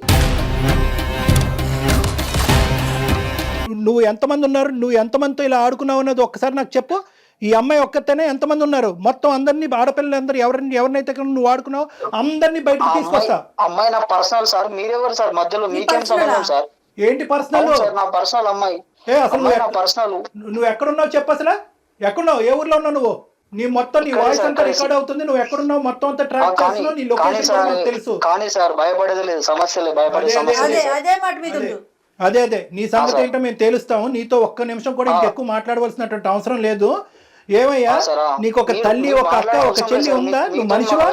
నువ్వు ఎంతమంది ఉన్నారు? నువ్వు ఎంతమందితో ఇలా ఆడుకున్నావు అన్నది ఒక్కసారి నాకు చెప్పు. ఈ అమ్మాయి ఒక్కతేనే ఎంతమంది ఉన్నారు? మొత్తం అందరినీ, ఆడపిల్లలందరూ ఎవరినైతే నువ్వు ఆడుకున్నావు అందరినీ బయటకు తీసుకొస్తా. అమ్మాయి నా పర్సనల్ సార్. మీరెవరు సార్ మధ్యలో? మీకేం సంబంధం సార్? ఏంటి పర్సనల్? నా పర్సనల్ అమ్మాయి. అసలు పర్సనల్. నువ్వు ఎక్కడున్నావు చెప్పు. అసలు ఎక్కడున్నావు? ఏ ఊర్లో ఉన్నావు నువ్వు? నీ వాయిస్ అంతా రికార్డ్ అవుతుంది. నువ్వు ఎక్కడున్నావు మొత్తం అంతా ట్రాక్ చేస్తున్నావు. నీ లొకేషన్ తెలుసు. కానీ సార్ భయపడేది లేదు. సమస్యలే భయపడే సమస్య. అదే నీ సంగతి ఏంటో మేము తేలుస్తాము. నీతో ఒక్క నిమిషం కూడా ఇంకెక్కువ మాట్లాడవలసినటువంటి అవసరం లేదు. ఏమయ్యా, నీకు ఒక తల్లి, ఒక అక్క, ఒక చెల్లి ఉందా? నువ్వు మనిషివా?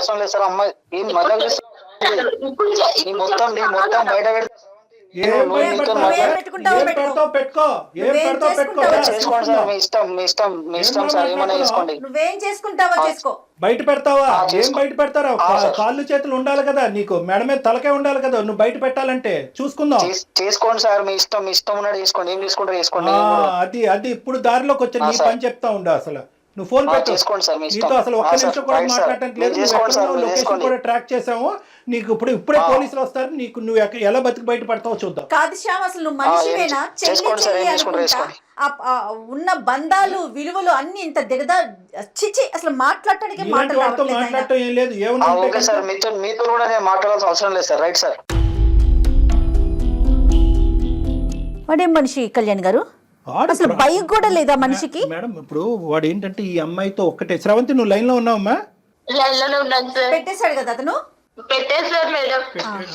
మొత్తం బయట బయట పెడతావా? ఏం బయట పెడతారా? కాళ్ళు చేతులు ఉండాలి కదా నీకు, మెడ మీద తలకే ఉండాలి కదా నువ్వు బయట పెట్టాలంటే. చూసుకుందాం. చేసుకోండి సార్. మీ ఇష్టం ఉన్నట్టు చేసుకోండి. ఏం తీసుకుంటారో చేసుకోండి. అది ఇప్పుడు దారిలోకి వచ్చి నీ పని చెప్తా ఉండు. అసలు నువ్వు ఫోన్ చేసుకోండి సార్. నీతో అసలు ఒక్క నిమిషం కూడా మాట్లాడటానికి లేదు. లొకేషన్ కూడా ట్రాక్ చేసాము. నీకు ఇప్పుడే పోలీసులు వస్తారు. నువ్వు ఎలా బతికి బయట పడతావో చూద్దాం. కాదు శ్యామ్, అసలు నువ్వు మనిషివేనా? ఉన్న బంధాలు, విలువలు అన్ని ఇంత దిగదా? చిచి, అసలు మాట్లాడటానికి మాట్లాడటం ఏం లేదు. ఏమన్నా సార్ మీతో కూడా నేను మాట్లాడాల్సిన అవసరం లేదు సార్. Right sir. వాడేం మనిషి కళ్యాణ్ గారు? అసలు భయం కూడా లేదా మనిషికి? మేడం ఇప్పుడు వాడు ఏంటంటే ఈ అమ్మాయితో ఒక్కటే. శ్రవంతి, నువ్వు లైన్ లో ఉన్నావమ్మా? పెట్టేశాడు కదా అతను. పెట్టేశారు మేడం.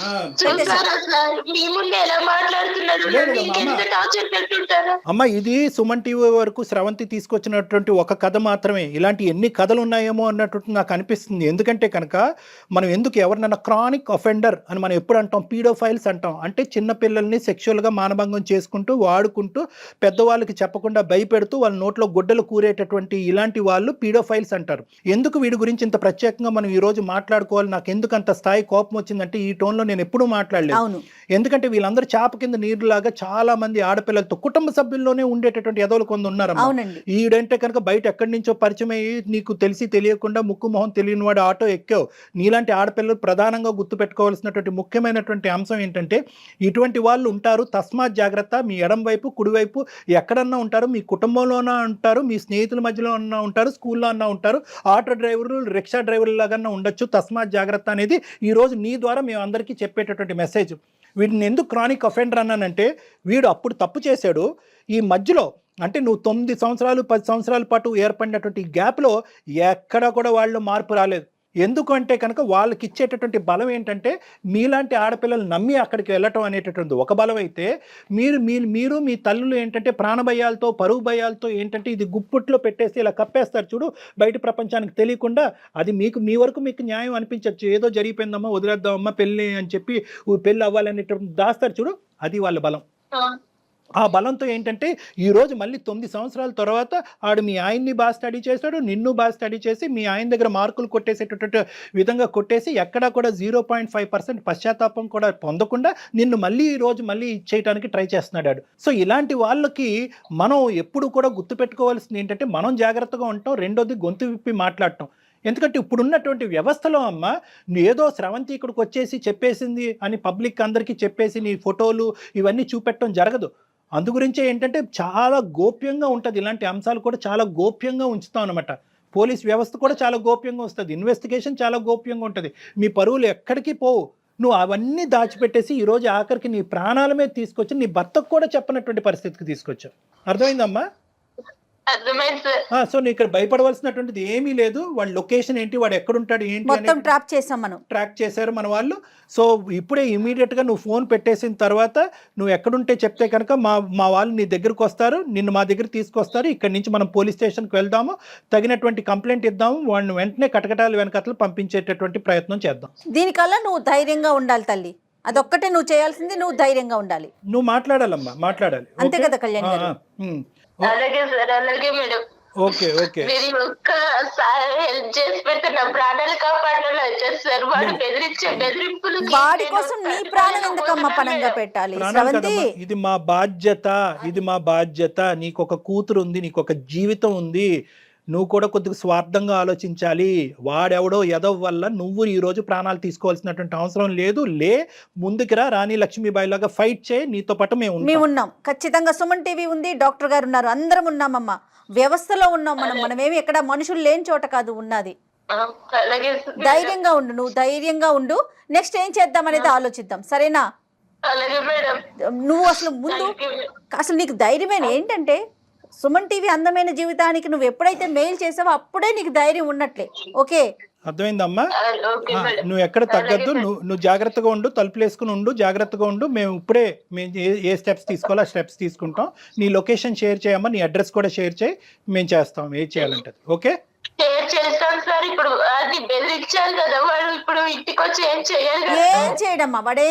ఆ, చూసారా సార్ మీ ముందే ఎలా మాట్లాడుతున్నాడు, లేదు, మీకెంత అమ్మ. టార్చర్ పెట్టుంటారా? అమ్మ ఇది సుమన్ టీవీ వరకు స్రవంతి తీసుకొచ్చినటువంటి ఒక కథ మాత్రమే. ఇలాంటి ఎన్ని కథలు ఉన్నాయేమో అన్నట్టు నాకు అనిపిస్తుంది. ఎందుకంటే కనుక మనం ఎందుకు ఎవరినైనా క్రానిక్ అఫెండర్ అని మనం ఎప్పుడు అంటాం, పీడోఫైల్స్ అంటాం. అంటే చిన్న పిల్లల్ని సెక్షువల్గా మానభంగం చేసుకుంటూ వాడుకుంటూ పెద్దవాళ్ళకి చెప్పకుండా భయపెడుతూ వాళ్ళ నోట్లో గుడ్డలు కూరేటటువంటి ఇలాంటి వాళ్ళు పీడోఫైల్స్ అంటారు. ఎందుకు వీడి గురించి ఇంత ప్రత్యేకంగా మనం ఈ రోజు మాట్లాడుకోవాలి, నాకు ఎందుకు అంత స్థాయి కోపం వచ్చిందంటే ఈ టోన్లో నేను ఎప్పుడూ మాట్లాడలేదు. అవును. ఎందుకంటే వీళ్ళందరూ చాప కింద నీరులాగా చాలా మంది ఆడపిల్లలతో కుటుంబ సభ్యుల్లోనే ఉండేటటువంటి ఎదవలు కొంత ఉన్నారమ్మా. అవునండి. ఈడంటే కనుక బయట ఎక్కడి నుంచో పరిచయం అయ్యి నీకు తెలిసి తెలియకుండా ముక్కు మొహం తెలియని వాడు ఆటో ఎక్కావు. నీలాంటి ఆడపిల్లలు ప్రధానంగా గుర్తుపెట్టుకోవాల్సినటువంటి ముఖ్యమైనటువంటి అంశం ఏంటంటే ఇటువంటి వాళ్ళు ఉంటారు, తస్మాత్ జాగ్రత్త. మీ ఎడం వైపు కుడివైపు ఎక్కడన్నా ఉంటారు, మీ కుటుంబంలోనా ఉంటారు, మీ స్నేహితుల మధ్యలో అన్నా ఉంటారు, స్కూల్లో అన్నా ఉంటారు, ఆటో డ్రైవర్లు రిక్షా డ్రైవర్లు లాగా ఉండొచ్చు. తస్మాత్ జాగ్రత్త అనేది ఈరోజు నీ ద్వారా మేము అందరికీ చెప్పేటటువంటి మెసేజ్. వీడిని ఎందుకు క్రానిక్ అఫెండర్ అన్నానంటే వీడు అప్పుడు తప్పు చేశాడు. ఈ మధ్యలో అంటే నువ్వు 9 సంవత్సరాలు 10 సంవత్సరాల పాటు ఏర్పడినటువంటి గ్యాప్లో ఎక్కడ కూడా వాళ్ళు మార్పు రాలేదు. ఎందుకు అంటే కనుక వాళ్ళకి ఇచ్చేటటువంటి బలం ఏంటంటే మీలాంటి ఆడపిల్లలు నమ్మి అక్కడికి వెళ్ళటం అనేటటువంటి ఒక బలం అయితే మీరు మీ తల్లులు ఏంటంటే ప్రాణభయాలతో పరువు భయాలతో ఏంటంటే ఇది గుప్పుట్లో పెట్టేసి ఇలా కప్పేస్తారు చూడు, బయట ప్రపంచానికి తెలియకుండా. అది మీ వరకు మీకు న్యాయం అనిపించవచ్చు, ఏదో జరిగిపోయిందమ్మా వదిలేద్దామమ్మా పెళ్ళి అని చెప్పి పెళ్ళి అవ్వాలనేటటువంటి దాస్తారు చూడు, అది వాళ్ళ బలం. ఆ బలంతో ఏంటంటే ఈరోజు మళ్ళీ 9 సంవత్సరాల తర్వాత ఆడు మీ ఆయన్ని బాగా స్టడీ చేశాడు, నిన్ను బాగా స్టడీ చేసి మీ ఆయన దగ్గర మార్కులు కొట్టేసేటటువంటి విధంగా కొట్టేసి ఎక్కడా కూడా 0.5% పశ్చాత్తాపం కూడా పొందకుండా నిన్ను మళ్ళీ ఈరోజు మళ్ళీ ఇచ్చేయడానికి ట్రై చేస్తున్నాడు. సో ఇలాంటి వాళ్ళకి మనం ఎప్పుడు కూడా గుర్తుపెట్టుకోవాల్సింది ఏంటంటే మనం జాగ్రత్తగా ఉంటాం, రెండోది గొంతు విప్పి మాట్లాడటం. ఎందుకంటే ఇప్పుడున్నటువంటి వ్యవస్థలో అమ్మ ఏదో స్రవంతి ఇక్కడికి వచ్చేసి చెప్పేసింది అని పబ్లిక్ అందరికీ చెప్పేసి నీ ఫోటోలు ఇవన్నీ చూపెట్టడం జరగదు. అందు గురించే ఏంటంటే చాలా గోప్యంగా ఉంటుంది, ఇలాంటి అంశాలు కూడా చాలా గోప్యంగా ఉంచుతాం అనమాట. పోలీస్ వ్యవస్థ కూడా చాలా గోప్యంగా వస్తుంది, ఇన్వెస్టిగేషన్ చాలా గోప్యంగా ఉంటుంది. మీ పరువులు ఎక్కడికి పోవు. నువ్వు అవన్నీ దాచిపెట్టేసి ఈరోజు ఆఖరికి నీ ప్రాణాల మీద తీసుకొచ్చి నీ భర్తకు కూడా చెప్పనటువంటి పరిస్థితికి తీసుకొచ్చావు. అర్థమైందమ్మా? సో నీ ఇక్కడ భయపడవలసినటువంటిది ఏమీ లేదు. వాడి లొకేషన్ ఏంటి, వాడు ఎక్కడుంటాడు ఏంటి మొత్తం ట్రాప్ చేసాం, మనం ట్రాక్ చేశారు మన వాళ్ళు. సో ఇప్పుడే ఇమీడియట్గా నువ్వు ఫోన్ పెట్టేసిన తర్వాత నువ్వు ఎక్కడుంటే చెప్తే కనుక మా వాళ్ళు నీ దగ్గరకు వస్తారు, నిన్ను మా దగ్గర తీసుకొస్తారు. ఇక్కడి నుంచి మనం పోలీస్ స్టేషన్కి వెళ్దాము, తగినటువంటి కంప్లైంట్ ఇద్దాము, వాడిని వెంటనే కటకటాలు వెనకట్లు పంపించేటటువంటి ప్రయత్నం చేద్దాం. దీనికల్లా నువ్వు ధైర్యంగా ఉండాలి తల్లి, అదొక్కటే నువ్వు చేయాల్సింది, నువ్వు ధైర్యంగా ఉండాలి. నువ్వు మాట్లాడాలమ్మా, మాట్లాడాలి. అంతే కదా కళ్యాణ్ గారు? అలాగే సార్, అలాగే మేడం. Okay okay. మీరు ఒక్కసారి హెల్ప్ చేసి పెడితే నా ప్రాణాలు కాపాడాలి వచ్చేసి సార్. వాడు బెదిరింపులు వాడి కోసం నీ ప్రాణం ఎందుకమ్మా పణంగా పెట్టాలి స్రవంతి? ఇది మా బాధ్యత, ఇది మా బాధ్యత. నీకు ఒక కూతురు ఉంది, నీకు ఒక జీవితం ఉంది. నువ్వు కూడా కొద్దిగా స్వార్థంగా ఆలోచించాలి. వాడెవడో ఎదవ వల్ల నువ్వు ఈరోజు ప్రాణాలు తీసుకోవాల్సినటువంటి అవసరం లేదు. ముందుకురా, రాణి లక్ష్మీబాయి లాగా ఫైట్ చేయి, నీతో పాటు మేము ఉన్నాం. ఖచ్చితంగా సుమన్ టీవీ ఉంది, డాక్టర్ గారు ఉన్నారు, అందరం ఉన్నామమ్మా. వ్యవస్థలో ఉన్నాం మనమేమి ఎక్కడ మనుషులు లేని చోట కాదు ఉన్నది. ధైర్యంగా ఉండు, నువ్వు ధైర్యంగా ఉండు. నెక్స్ట్ ఏం చేద్దాం అనేది ఆలోచిద్దాం, సరేనా? నువ్వు అసలు నీకు ధైర్యమైన ఏంటంటే సుమన్ టీవీ అందమైన జీవితానికి నువ్వు ఎప్పుడైతే మెయిల్ చేసావో అప్పుడే నీకు ధైర్యం ఉన్నట్లే. ఓకే, అర్థమైందమ్మా? నువ్వు ఎక్కడ తగ్గద్దు, నువ్వు జాగ్రత్తగా ఉండు, తలుపులు వేసుకుని ఉండు, జాగ్రత్తగా ఉండు. మేము ఇప్పుడే ఏ స్టెప్స్ తీసుకోవాలో ఆ స్టెప్స్ తీసుకుంటాం. నీ లొకేషన్ షేర్ చేయమ్మా, నీ అడ్రస్ కూడా షేర్ చేయి, మేము చేస్తాం ఏం చేయాలంటే. ఓకే, చేస్తాను సార్. ఇప్పుడు అది బెదిరించాలి కదా, వాడు ఇప్పుడు ఇంటికి వచ్చి ఏం చేయాలి? ఏం చేయడమ్మా, వాడు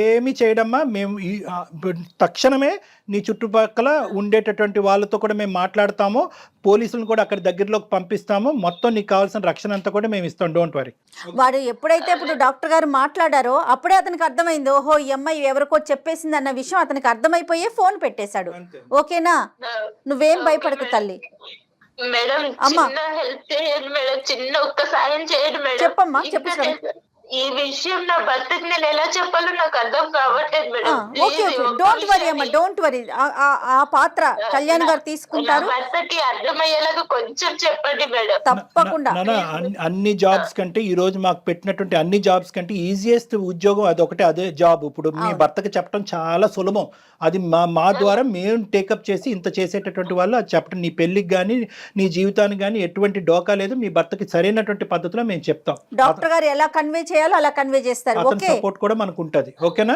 ఏమి చేయడమ్మా. మేము తక్షణమే నీ చుట్టుపక్కల ఉండేటటువంటి వాళ్ళతో కూడా మేము మాట్లాడతాము, పోలీసులను కూడా అక్కడ దగ్గరలోకి పంపిస్తాము. మొత్తం నీకు కావాల్సిన రక్షణ అంతా కూడా మేము ఇస్తాం, డోంట్ వరీ. వాడు ఎప్పుడైతే ఇప్పుడు డాక్టర్ గారు మాట్లాడారో అప్పుడే అతనికి అర్థమైంది, ఓహో ఈ అమ్మాయి ఎవరికో చెప్పేసింది అన్న విషయం అతనికి అర్థమైపోయే ఫోన్ పెట్టేశాడు. ఓకేనా? నువ్వేం భయపడకు తల్లి. మేడం చిన్న హెల్ప్ చేయండి మేడం, చిన్న ఒక్క సాయం చేయండి మేడం. చెప్పమ్మా, చెప్పు. ఈ విషయం నా భర్తకి నేను ఎలా చెప్పాలో నాకు అర్థం కావట్లేదు madam. Okay okay, don't worry అమ్మా, డోంట్ వరీ. ఆ పాత్ర కళ్యాణ్ గారు తీసుకుంటారు. భర్తకి అర్థమయ్యేలాగా కొంచెం చెప్పండి మేడం. తప్పకుండా. అన్ని జాబ్స్ కంటే ఈ రోజు మాకు పెట్టినటువంటి అన్ని జాబ్స్ కంటే ఈజియెస్ట్ ఉద్యోగం అదొకటే, అదే జాబ్. ఇప్పుడు మీ భర్తకి చెప్పడం చాలా సులభం. అది మా ద్వారా మేము టేకప్ చేసి ఇంత చేసేటటువంటి వాళ్ళు అది చెప్పడం. నీ పెళ్లికి కానీ నీ జీవితానికి కానీ ఎటువంటి డోకా లేదు. మీ భర్తకి సరైనటువంటి పద్ధతిలో మేము చెప్తాం. డాక్టర్ గారు ఎలా కన్వే చేయాలి చేయాలో అలా కన్వే చేస్తారు. అతని ఓకే, సపోర్ట్ కూడా మనకు ఉంటది. ఓకేనా?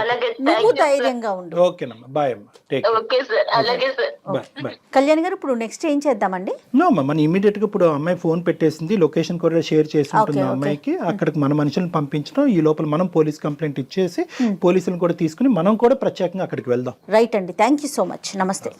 అలాగే నువ్వు ధైర్యంగా ఉండు. ఓకేనమ్మా, బాయ్ అమ్మా, టేక్ ఓకే సార్, అలాగే sir. Bye bye. Kalyan garu ఇప్పుడు నెక్స్ట్ ఏం చేద్దామండి? నో అమ్మా, మన ఇమీడియట్ గా ఇప్పుడు అమ్మాయి ఫోన్ పెట్టేసింది, లొకేషన్ కూడా షేర్ చేసి ఉంటుంది Okay, అమ్మాయికి. అక్కడికి మన మనుషులను పంపించడం, ఈ లోపల మనం పోలీస్ కంప్లైంట్ ఇచ్చేసి పోలీసులను కూడా తీసుకుని మనం కూడా ప్రత్యేకంగా అక్కడికి వెళ్దాం. రైట్ అండి, థ్యాంక్ యూ సో మచ్, నమస్తే.